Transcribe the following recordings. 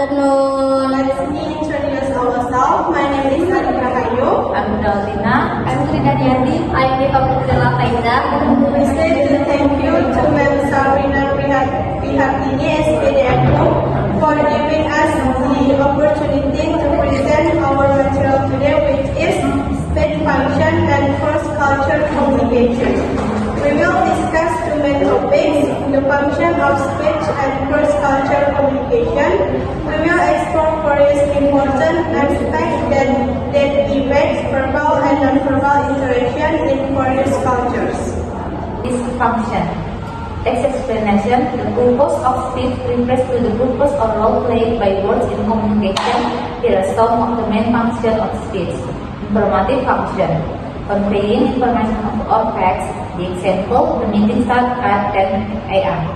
afternoon. Let me introduce ourselves. My name is Nadia Kayo. I'm Dalvina. I'm Trina Diandi. I'm Nika Putrila Faiza. We say to thank you to Ms. Sabrina Prihatini, SPDFO, for giving us the opportunity to present our material today, which is speech function and cross-cultural communication. We will discuss two main topics: the function of speech and cross-cultural communication. We will explore various important aspects that affect verbal and non-verbal interaction in various cultures. This function. Text explanation. The purpose of speech refers to the purpose or role played by words in communication. Here are some of the main functions of speech. Informative function. Conveying information of facts. The example, the meeting started at 10 a.m.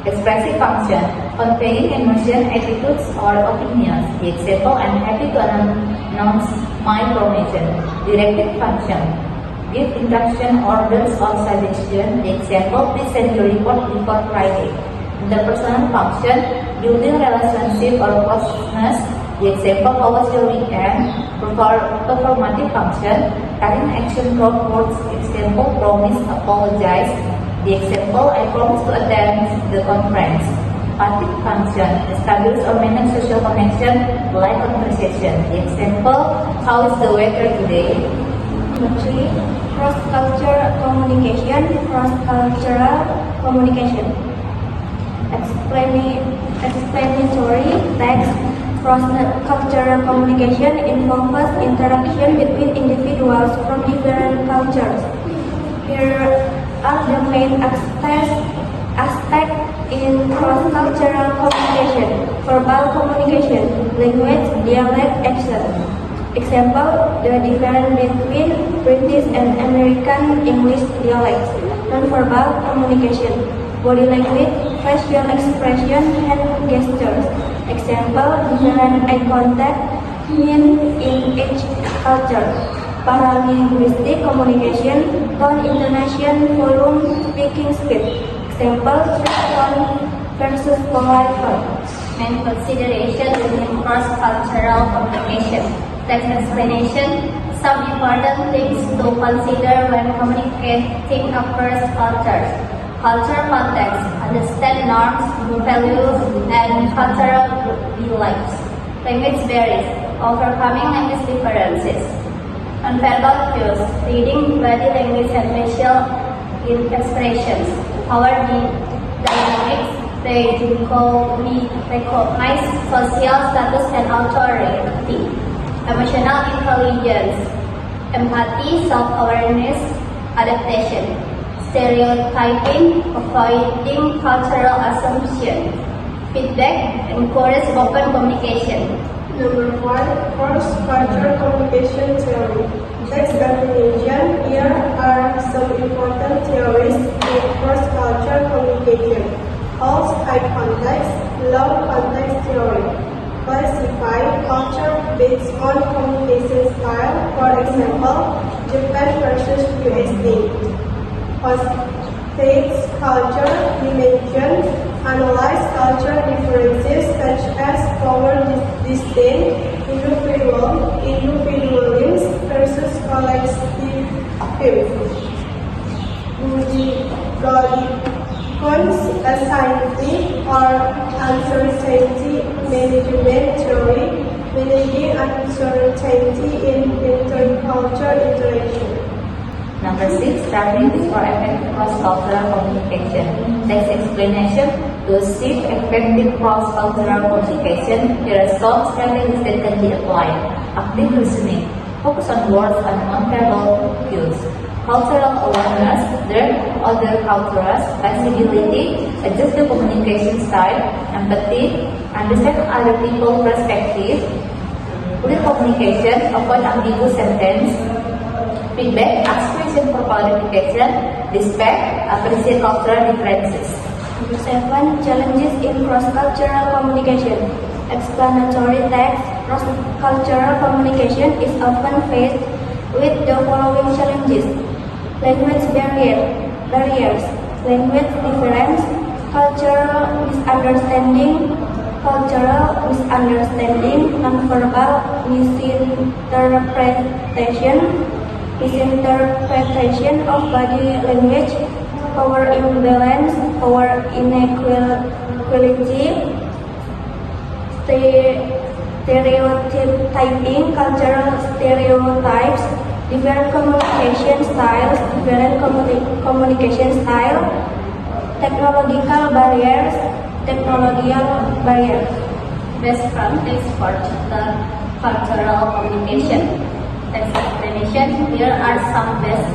Expressive function, conveying emotion, attitudes, or opinions. The example, I'm happy to announce my promotion. Directive function, give instruction, orders, or suggestion. The example, please send your report before Friday. Interpersonal function, building relationship or closeness. The example, how was your weekend? Performative function, carrying action toward words. Example, promise, apologize. The example, I promise to attend the conference. Empathic function, establish or manage social connection, like conversation. The example, how is the weather today? Number 3. Cross-cultural communication. Cross-cultural communication. Explanatory text. Cross-cultural communication involves interaction between individuals from different cultures. Here are the main aspects in cross-cultural communication: verbal communication, language, dialect, action. Example, the difference between British and American English dialects. Non-verbal communication, body language, facial expression, hand gestures. Example, different eye contact mean in each culture. Paralinguistic communication, tone, intonation, volume, speaking speed. Example, strict tone versus polite tone. Main consideration within cross-cultural communication. Text explanation. Some important things to consider when communicating across cultures. Cultural context, understand norms, values, and cultural beliefs. Language varies, overcoming language differences. Nonverbal cues, reading body language and facial expressions. Power dynamics, they recognize social status and authority. Emotional intelligence, empathy, self-awareness, adaptation. Stereotyping, avoiding cultural assumption. Feedback, encourage open communication. Number 1. Cross-cultural communication theory. Text definition. Here are some important theories in cross-cultural communication. Halls high context, low context theory. Classify culture based on communication style. For example, Japan versus USA. States culture dimension. Analyze culture differences such as power disdain, individualism versus collectivism. Buddhist scientific or uncertainty management theory, managing uncertainty in intercultural interaction. Number 6, strategies for effective cross-cultural communication. Text explanation. To achieve effective cross-cultural communication, there are some strategies that can be applied. Active listening. Focus on words and non-verbal cues. Cultural awareness. Learn other cultures. Flexibility. Adjust the communication style. Empathy. Understand other people's perspective. Clear communication. Avoid ambiguous sentence. Feedback, ask questions for clarification, respect, appreciate cultural differences. Number 7. Challenges in cross-cultural communication. Explanatory text. Cross-cultural communication is often faced with the following challenges: language barriers, language difference, cultural misunderstanding, cultural misunderstanding, nonverbal misinterpretation of body language, power imbalance, power inequality, stereotyping, cultural stereotypes, different communication style, technological barriers. Best practice for cultural communication. Text explanation. Here are some best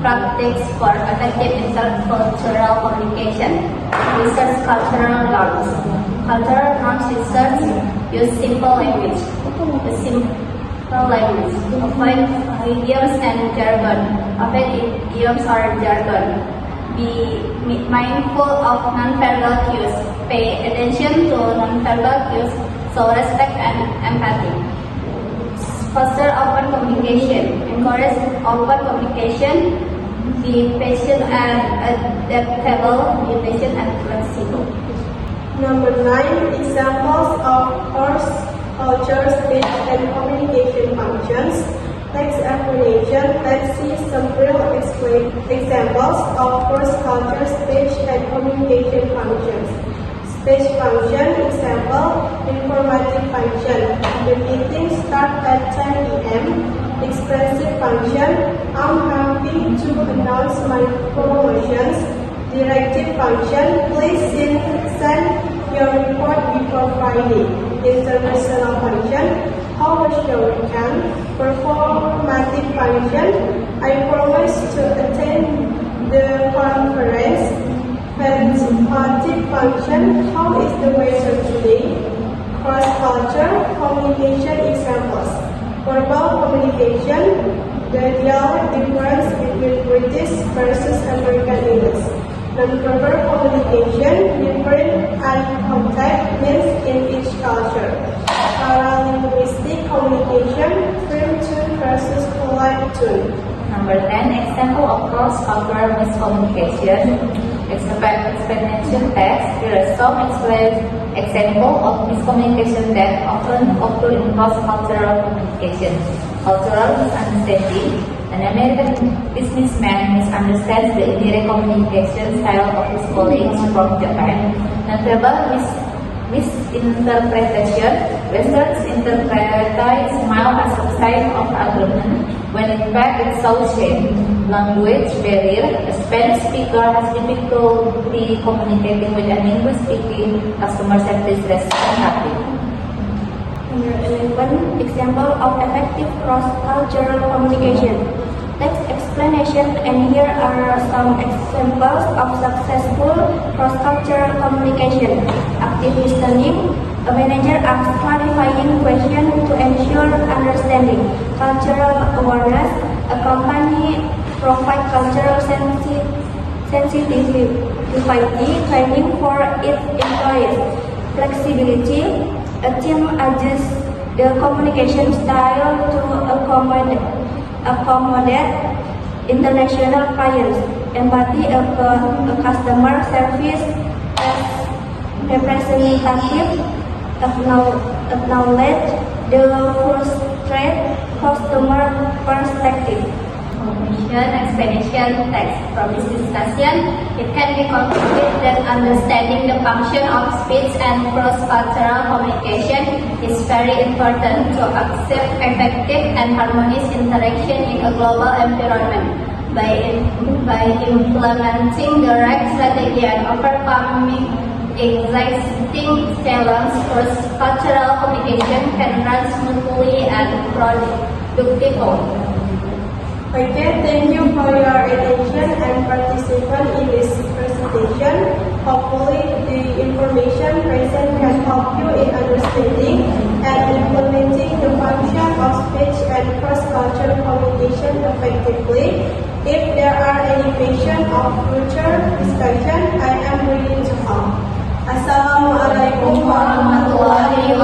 practices for effective intercultural communication. Research cultural norms. Cultural norms research use simple language. Avoid idioms and jargon. Avoid idioms or jargon. Be mindful of nonverbal cues. Pay attention to nonverbal cues, so respect and empathy. Foster open communication. Encourage open communication. Be patient and adaptable. Be patient and flexible. Number 9, examples of cross culture speech and communication functions. Text explanation. Let's see some real examples of cross-culture speech and communication functions. Speech function, example, informative function. The meeting starts at 10 a.m. Expressive function, I'm happy to announce my promotions. Directive function, please send your report before Friday. International function, how was your weekend? Performative function, I promise to attend the conference. Participative function, how is the weather today? Cross-culture communication examples. Verbal communication, the dialect difference between British versus American English. Non-verbal communication, different eye contact means in each culture. Paralinguistic communication, firm tone versus polite tone. Number 10, example of cross-cultural miscommunication. Explanation text. Here are some example of miscommunication that often occur in cross-cultural communication. Cultural misunderstanding. An American businessman misunderstands the indirect communication style of his colleagues from Japan. Nonverbal misinterpretation. Westerns interpret smile as a sign of agreement, when in fact it shows shame. Language barrier. A Spanish speaker has difficulty communicating with an English-speaking customer service representative. Number 11, example of effective cross-cultural communication. Text explanation, and here are some examples of successful cross-cultural communication. Active listening. A manager asks clarifying questions to ensure understanding. Cultural awareness. A company provides cultural sensitivity training for its employees. Flexibility. A team adjusts the communication style to accommodate international clients. Empathy. A customer service representative acknowledge the frustrated customer perspective. Conclusion, explanation, text. From this discussion, it can be concluded that understanding the function of speech and cross-cultural communication is very important to accept effective and harmonious interaction in a global environment. By implementing the right strategy and overcoming existing challenges, cross-cultural communication can run smoothly and productively. Okay, thank you for your attention and participation in this presentation. Hopefully, the information present can help you in understanding and implementing the function of speech and cross-cultural communication effectively. If there are any questions or future discussion, I am ready to help. Assalamualaikum warahmatullahi wabarakatuh.